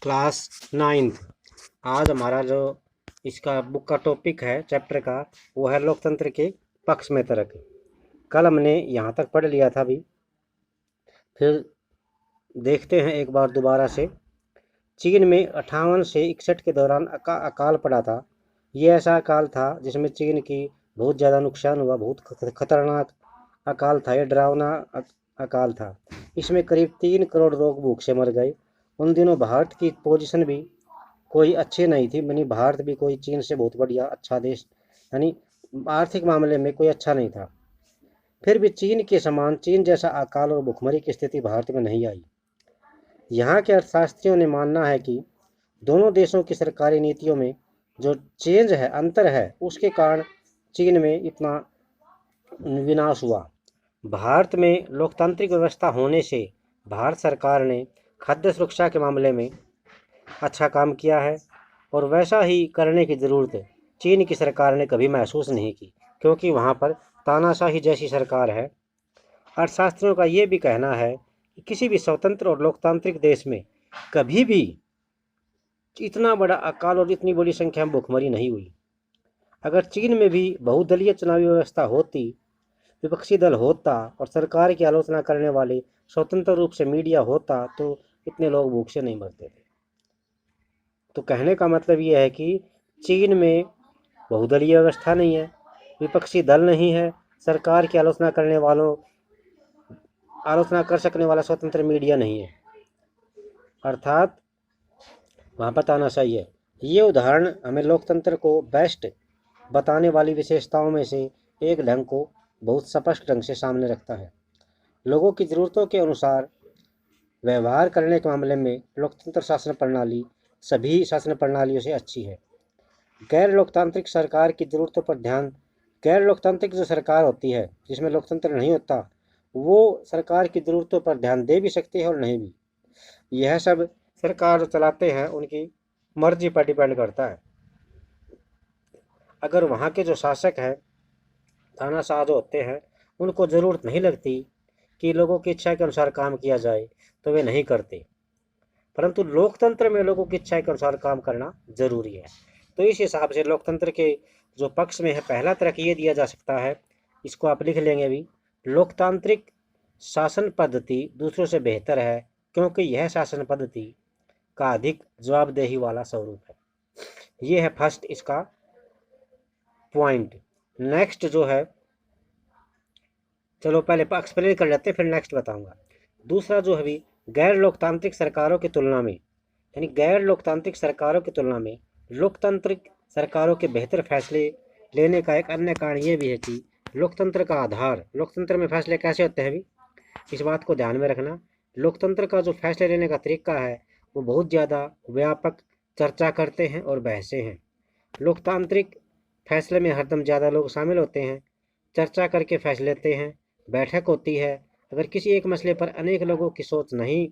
Class 9th। आज हमारा जो इसका बुक का टॉपिक है चैप्टर का, वो है लोकतंत्र के पक्ष में तर्क। कल हमने यहाँ तक पढ़ लिया था। अभी फिर देखते हैं एक बार दोबारा से। चीन में 58 से 61 के दौरान अकाल पड़ा था। ये ऐसा अकाल था जिसमें चीन की बहुत ज़्यादा नुकसान हुआ। बहुत खतरनाक अकाल था, ये डरावना अकाल था। इसमें करीब 3 करोड़ लोग भूख से मर गए। उन दिनों भारत की पोजीशन भी कोई अच्छी नहीं थी, यानी भारत भी कोई चीन से बहुत बढ़िया अच्छा देश, यानी आर्थिक मामले में कोई अच्छा नहीं था। फिर भी चीन के समान, चीन जैसा अकाल और भुखमरी की स्थिति भारत में नहीं आई। यहाँ के अर्थशास्त्रियों ने मानना है कि दोनों देशों की सरकारी नीतियों में जो चेंज है, अंतर है, उसके कारण चीन में इतना विनाश हुआ। भारत में लोकतांत्रिक व्यवस्था होने से भारत सरकार ने खाद्य सुरक्षा के मामले में अच्छा काम किया है, और वैसा ही करने की ज़रूरत चीन की सरकार ने कभी महसूस नहीं की, क्योंकि वहाँ पर तानाशाही जैसी सरकार है। अर्थशास्त्रियों का ये भी कहना है कि किसी भी स्वतंत्र और लोकतांत्रिक देश में कभी भी इतना बड़ा अकाल और इतनी बड़ी संख्या में भुखमरी नहीं हुई। अगर चीन में भी बहुदलीय चुनावी व्यवस्था होती, विपक्षी दल होता और सरकार की आलोचना करने वाले स्वतंत्र रूप से मीडिया होता, तो इतने लोग भूख से नहीं मरते थे। तो कहने का मतलब ये है कि चीन में बहुदलीय व्यवस्था नहीं है, विपक्षी दल नहीं है, सरकार की आलोचना कर सकने वाला स्वतंत्र मीडिया नहीं है, अर्थात वहाँ पर तानाशाही है। ये उदाहरण हमें लोकतंत्र को बेस्ट बताने वाली विशेषताओं में से एक ढंग को बहुत स्पष्ट ढंग से सामने रखता है। लोगों की ज़रूरतों के अनुसार व्यवहार करने के मामले में लोकतंत्र शासन प्रणाली सभी शासन प्रणालियों से अच्छी है। गैर लोकतांत्रिक सरकार की ज़रूरतों पर ध्यान गैर लोकतांत्रिक जो सरकार होती है, जिसमें लोकतंत्र नहीं होता, वो सरकार की ज़रूरतों पर ध्यान दे भी सकती है और नहीं भी। यह सब सरकार जो चलाते हैं उनकी मर्जी पर डिपेंड करता है। अगर वहाँ के जो शासक हैं, तानाशाह जो होते हैं, उनको ज़रूरत नहीं लगती कि लोगों की इच्छा के अनुसार काम किया जाए, तो वे नहीं करते। परंतु लोकतंत्र में लोगों की इच्छा के अनुसार काम करना जरूरी है। तो इस हिसाब से लोकतंत्र के जो पक्ष में है, पहला तर्क ये दिया जा सकता है, इसको आप लिख लेंगे अभी। लोकतांत्रिक शासन पद्धति दूसरों से बेहतर है, क्योंकि यह शासन पद्धति का अधिक जवाबदेही वाला स्वरूप है। ये है फर्स्ट इसका पॉइंट। नेक्स्ट जो है, चलो पहले एक्सप्लेन कर लेते हैं, फिर नेक्स्ट बताऊंगा। दूसरा जो है भी, गैर लोकतांत्रिक सरकारों की तुलना में, यानी गैर लोकतांत्रिक सरकारों की तुलना में लोकतांत्रिक सरकारों के बेहतर फैसले लेने का एक अन्य कारण ये भी है कि लोकतंत्र का आधार, लोकतंत्र में फैसले कैसे होते हैं भी, इस बात को ध्यान में रखना। लोकतंत्र का जो फैसले लेने का तरीका है, वो बहुत ज़्यादा व्यापक चर्चा करते हैं और बहसें हैं। लोकतांत्रिक फैसले में हरदम ज़्यादा लोग शामिल होते हैं, चर्चा करके फैसले लेते हैं, बैठक होती है। अगर किसी एक मसले पर अनेक लोगों की सोच नहीं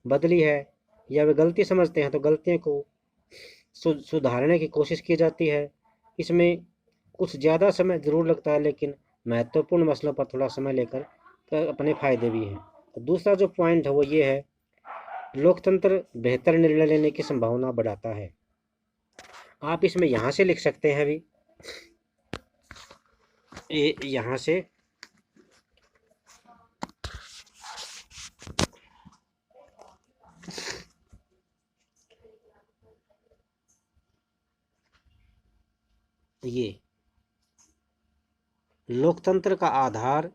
बदली है, या वे गलती समझते हैं, तो गलतियों को सुधारने की कोशिश की जाती है। इसमें कुछ ज़्यादा समय ज़रूर लगता है, लेकिन महत्वपूर्ण मसलों पर थोड़ा समय लेकर अपने फ़ायदे भी हैं। तो दूसरा जो पॉइंट है वो ये है, लोकतंत्र बेहतर निर्णय लेने की संभावना बढ़ाता है। आप इसमें यहाँ से लिख सकते हैं अभी, यहाँ से ये लोकतंत्र का आधार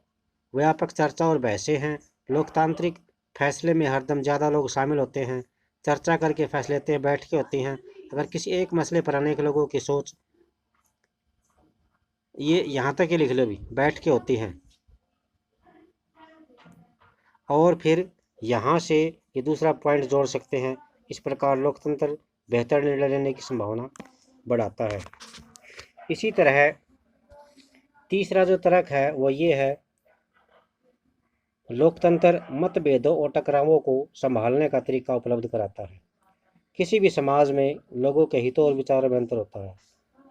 व्यापक चर्चा और बहसें हैं। लोकतांत्रिक फैसले में हरदम ज़्यादा लोग शामिल होते हैं, चर्चा करके फैसले लेते हैं, बैठकें होती हैं। अगर किसी एक मसले पर अनेक लोगों की सोच, ये यहाँ तक ही लिख लो भी, बैठकें होती हैं। और फिर यहाँ से ये दूसरा पॉइंट जोड़ सकते हैं, इस प्रकार लोकतंत्र बेहतर निर्णय लेने की संभावना बढ़ाता है। इसी तरह तीसरा जो तर्क है वो ये है, लोकतंत्र मतभेदों और टकरावों को संभालने का तरीका उपलब्ध कराता है। किसी भी समाज में लोगों के हितों और विचारों में अंतर होता है।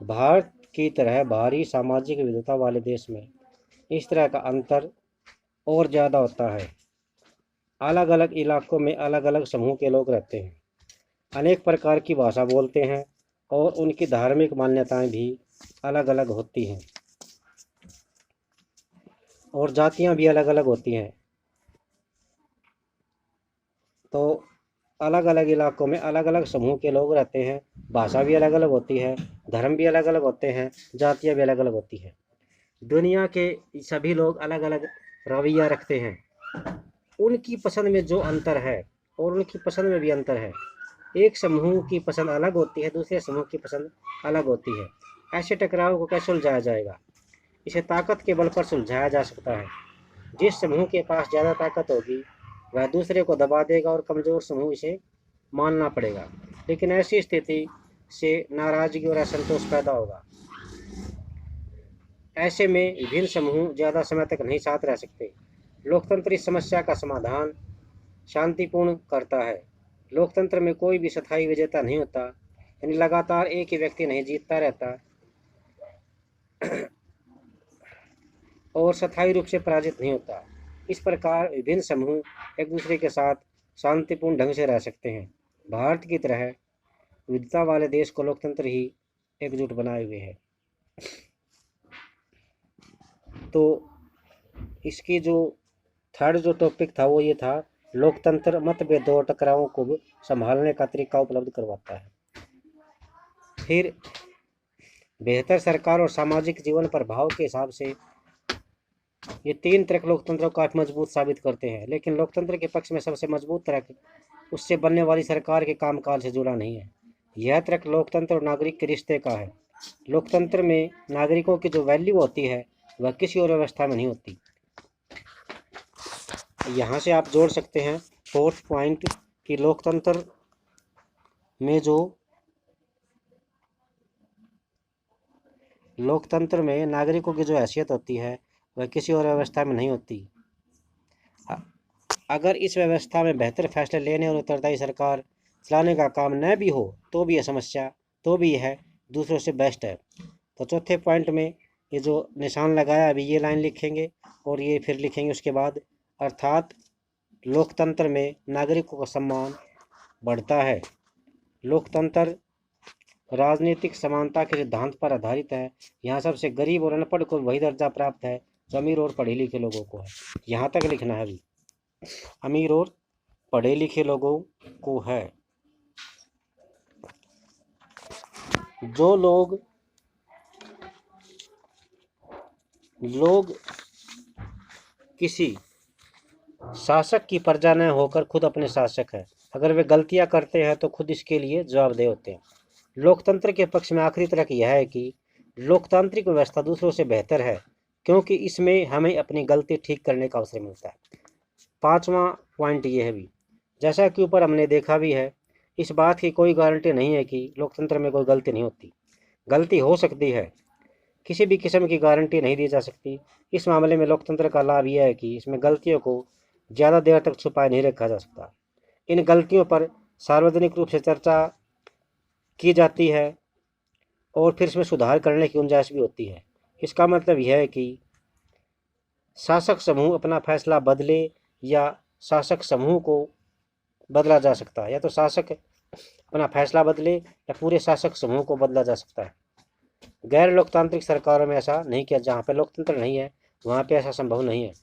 भारत की तरह भारी सामाजिक विविधता वाले देश में इस तरह का अंतर और ज़्यादा होता है। अलग अलग इलाकों में अलग अलग समूह के लोग रहते हैं। अनेक प्रकार की भाषा बोलते हैं और उनकी धार्मिक मान्यताएं भी अलग अलग होती हैं और जातियां भी अलग अलग होती हैं। तो अलग अलग इलाकों में अलग अलग समूह के लोग रहते हैं, भाषा भी अलग अलग होती है, धर्म भी अलग अलग होते हैं, जातियाँ भी अलग अलग होती हैं। दुनिया के सभी लोग अलग अलग रवैया रखते हैं। उनकी पसंद में जो अंतर है और उनकी पसंद में भी अंतर है। एक समूह की पसंद अलग होती है, दूसरे समूह की पसंद अलग होती है। ऐसे टकराव को कैसे सुलझाया जाएगा? इसे ताकत के बल पर सुलझाया जा सकता है। जिस समूह के पास ज़्यादा ताकत होगी वह दूसरे को दबा देगा और कमज़ोर समूह इसे मानना पड़ेगा। लेकिन ऐसी स्थिति से नाराज़गी और असंतोष पैदा होगा। ऐसे में विभिन्न समूह ज़्यादा समय तक नहीं साथ रह सकते। लोकतंत्र इस समस्या का समाधान शांतिपूर्ण करता है। लोकतंत्र में कोई भी स्थायी विजेता नहीं होता, यानी लगातार एक ही व्यक्ति नहीं जीतता रहता और स्थायी रूप से पराजित नहीं होता। इस प्रकार विभिन्न समूह एक दूसरे के साथ शांतिपूर्ण ढंग से रह सकते हैं। भारत की तरह विविधता वाले देश को लोकतंत्र ही एकजुट बनाए हुए है। तो इसकी जो थर्ड जो टॉपिक था वो ये था, लोकतंत्र मतभेदों और टकरावों को संभालने का तरीका उपलब्ध करवाता है। फिर बेहतर सरकार और सामाजिक जीवन प्रभाव के हिसाब से ये तीन तर्क लोकतंत्र को काफी मजबूत साबित करते हैं। लेकिन लोकतंत्र के पक्ष में सबसे मजबूत तर्क उससे बनने वाली सरकार के कामकाज से जुड़ा नहीं है। यह तर्क लोकतंत्र और नागरिक के रिश्ते का है। लोकतंत्र में नागरिकों की जो वैल्यू होती है वह किसी और व्यवस्था में नहीं होती। यहाँ से आप जोड़ सकते हैं फोर्थ पॉइंट कि लोकतंत्र में नागरिकों की जो हैसियत होती है वह किसी और व्यवस्था में नहीं होती। अगर इस व्यवस्था में बेहतर फैसले लेने और उत्तरदायी सरकार चलाने का काम न भी हो तो भी यह दूसरों से बेस्ट है। तो चौथे पॉइंट में ये जो निशान लगाया अभी ये लाइन लिखेंगे और ये फिर लिखेंगे उसके बाद, अर्थात लोकतंत्र में नागरिकों का सम्मान बढ़ता है। लोकतंत्र राजनीतिक समानता के सिद्धांत पर आधारित है। यहाँ सबसे गरीब और अनपढ़ को वही दर्जा प्राप्त है जो अमीर और पढ़े लिखे लोगों को है। यहाँ तक लिखना है अभी, अमीर और पढ़े लिखे लोगों को है। जो लोग किसी शासक की प्रजा न होकर खुद अपने शासक है। अगर वे गलतियां करते हैं तो खुद इसके लिए जवाबदेह होते हैं। लोकतंत्र के पक्ष में आखिरी तर्क यह है कि लोकतांत्रिक व्यवस्था दूसरों से बेहतर है क्योंकि इसमें हमें अपनी गलती ठीक करने का अवसर मिलता है। पांचवा पॉइंट ये है भी, जैसा कि ऊपर हमने देखा भी है, इस बात की कोई गारंटी नहीं है कि लोकतंत्र में कोई गलती नहीं होती। गलती हो सकती है, किसी भी किस्म की गारंटी नहीं दी जा सकती। इस मामले में लोकतंत्र का लाभ यह है कि इसमें गलतियों को ज़्यादा देर तक छुपाए नहीं रखा जा सकता। इन गलतियों पर सार्वजनिक रूप से चर्चा की जाती है और फिर इसमें सुधार करने की गुंजाइश भी होती है। इसका मतलब यह है कि शासक समूह अपना फैसला बदले या शासक समूह को बदला जा सकता है, या तो शासक अपना फैसला बदले या पूरे शासक समूह को बदला जा सकता है। गैर लोकतांत्रिक सरकारों में ऐसा नहीं किया, जहाँ पे लोकतंत्र नहीं है वहाँ पे ऐसा संभव नहीं है।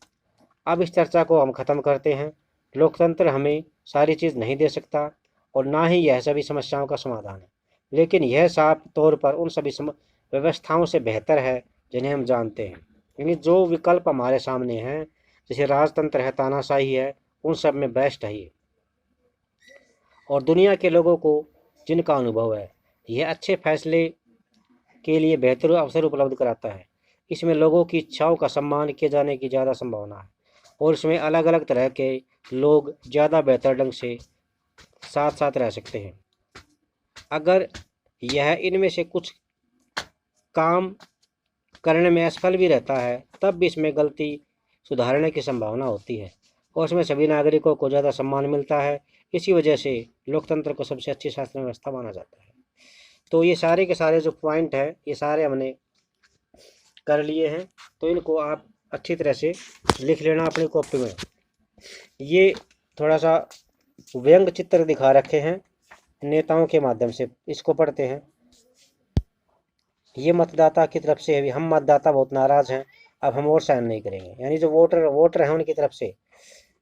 अब इस चर्चा को हम ख़त्म करते हैं। लोकतंत्र हमें सारी चीज़ नहीं दे सकता और ना ही यह सभी समस्याओं का समाधान है, लेकिन यह साफ तौर पर उन सभी व्यवस्थाओं से बेहतर है जिन्हें हम जानते हैं। यानी जो विकल्प हमारे सामने हैं, जैसे राजतंत्र है, तानाशाही है, उन सब में बेस्ट है ये। और दुनिया के लोगों को जिनका अनुभव है, यह अच्छे फैसले के लिए बेहतर अवसर उपलब्ध कराता है। इसमें लोगों की इच्छाओं का सम्मान किए जाने की ज़्यादा संभावना है और इसमें अलग अलग तरह के लोग ज़्यादा बेहतर ढंग से साथ साथ रह सकते हैं। अगर यह इनमें से कुछ काम करने में असफल भी रहता है तब भी इसमें गलती सुधारने की संभावना होती है और इसमें सभी नागरिकों को ज़्यादा सम्मान मिलता है। इसी वजह से लोकतंत्र को सबसे अच्छी शासन व्यवस्था माना जाता है। तो ये सारे के सारे जो पॉइंट है ये सारे हमने कर लिए हैं, तो इनको आप अच्छी तरह से लिख लेना अपनी कॉपी में। ये थोड़ा सा व्यंग चित्र दिखा रखे हैं, नेताओं के माध्यम से इसको पढ़ते हैं। ये मतदाता की तरफ से है, हम मतदाता बहुत नाराज हैं, अब हम और साइन नहीं करेंगे। यानी जो वोटर हैं उनकी तरफ से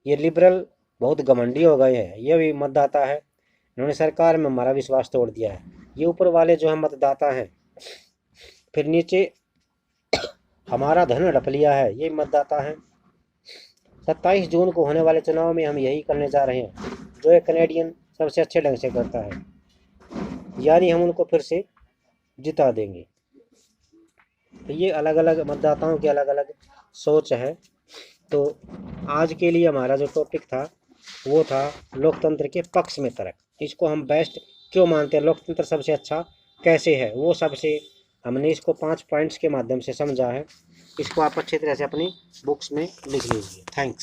ये लिबरल बहुत घमंडी हो गए हैं। ये भी मतदाता है, इन्होंने सरकार में हमारा विश्वास तोड़ दिया है। ये ऊपर वाले जो हम मतदाता हैं, फिर नीचे हमारा धन हड़प लिया है, ये मतदाता हैं। 27 जून को होने वाले चुनाव में हम यही करने जा रहे हैं जो एक कनेडियन सबसे अच्छे ढंग से करता है, यानी हम उनको फिर से जिता देंगे। तो ये अलग अलग मतदाताओं की अलग अलग सोच है। तो आज के लिए हमारा जो टॉपिक था वो था लोकतंत्र के पक्ष में तर्क। इसको हम बेस्ट क्यों मानते हैं, लोकतंत्र सबसे अच्छा कैसे है, वो सबसे हमने इसको 5 पॉइंट्स के माध्यम से समझा है। इसको आप अच्छी तरह से अपनी बुक्स में लिख लीजिए। थैंक्स।